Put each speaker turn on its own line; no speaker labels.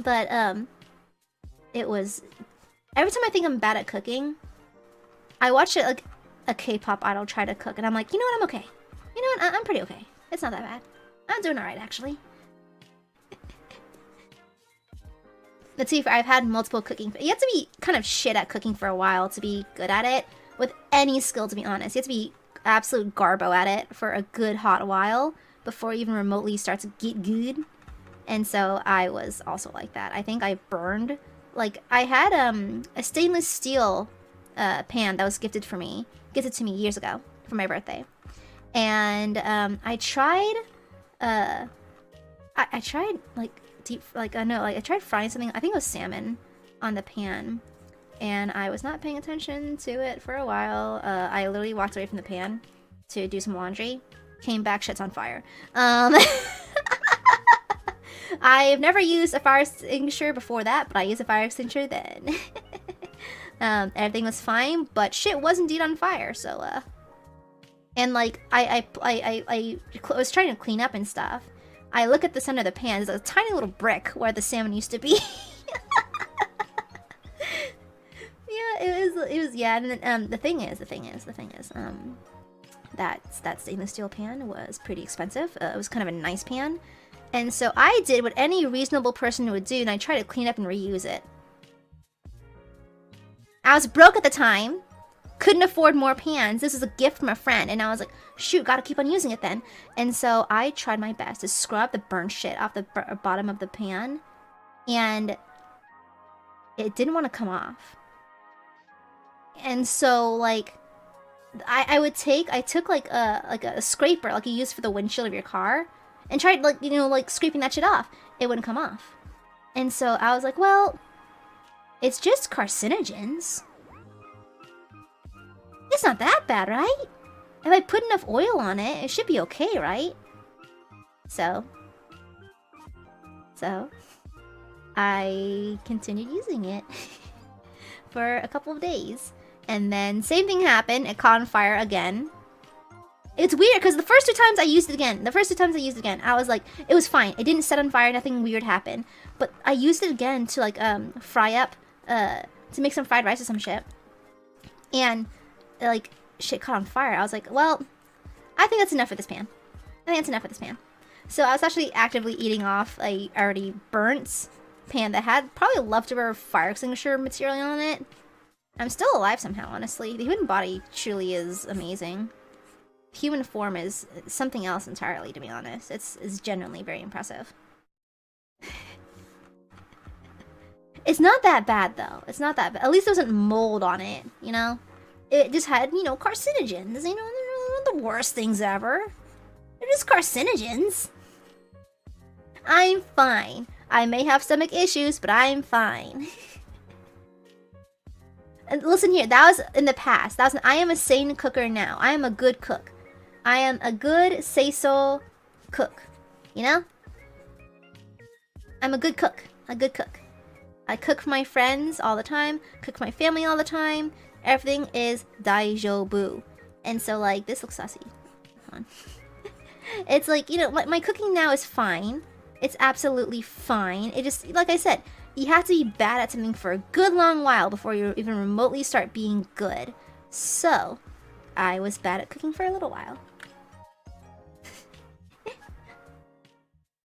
But it was every time I think I'm bad at cooking, I watch it like a K-pop idol try to cook, and I'm like, you know what, I'm okay. You know what, I'm pretty okay. It's not that bad. I'm doing alright, actually. Let's see if I've had multiple cooking. You have to be kind of shit at cooking for a while to be good at it. With any skill, to be honest. You have to be absolute garbo at it for a good hot while before you even remotely start to get good. And so I was also like that. I think I burned. Like, I had a stainless steel pan that was gifted to me years ago for my birthday. And I tried I tried I tried frying something. I think it was salmon on the pan, and I was not paying attention to it for a while. I literally walked away from the pan to do some laundry, came back, shit's on fire. I've never used a fire extinguisher before that, but I used a fire extinguisher then. Everything was fine, but shit was indeed on fire. So and like I was trying to clean up and stuff. I look at the center of the pan. There's a tiny little brick where the salmon used to be. Yeah, it was yeah. And then, the thing is, that stainless steel pan was pretty expensive. It was kind of a nice pan, and so I did what any reasonable person would do, and I tried to clean up and reuse it. I was broke at the time. Couldn't afford more pans. This was a gift from a friend, and I was like, shoot, gotta keep on using it then. And so I tried my best to scrub the burnt shit off the bottom of the pan, and it didn't want to come off. And so like I took like a scraper like you use for the windshield of your car, and tried like, you know, like scraping that shit off. It wouldn't come off. And so I was like, well, it's just carcinogens. It's not that bad, right? If I put enough oil on it, it should be okay, right? So I continued using it for a couple of days. And then same thing happened, it caught on fire again. It's weird, because the first two times I used it again. I was like, it was fine. It didn't set on fire, nothing weird happened. But I used it again to like fry up, to make some fried rice or some shit. And like, shit caught on fire. I was like, well, I think that's enough for this pan. So I was actually actively eating off a already burnt pan that had probably leftover fire extinguisher material on it. I'm still alive somehow, honestly. The human body truly is amazing. Human form is something else entirely, to be honest. It's genuinely very impressive. It's not that bad, though. It's not that bad. At least there wasn't mold on it, you know? It just had, you know, carcinogens. You know, they're not the worst things ever. They're just carcinogens. I'm fine. I may have stomach issues, but I'm fine. And listen here, that was in the past. I am a sane cooker now. I am a good cook. I am a good say-so cook. You know? I'm a good cook. I cook for my friends all the time. Cook for my family all the time. Everything is daijoubu. And so, like, this looks saucy. Hold on. It's like, you know, my cooking now is fine. It's absolutely fine. It just, like I said, you have to be bad at something for a good long while before you even remotely start being good. So, I was bad at cooking for a little while.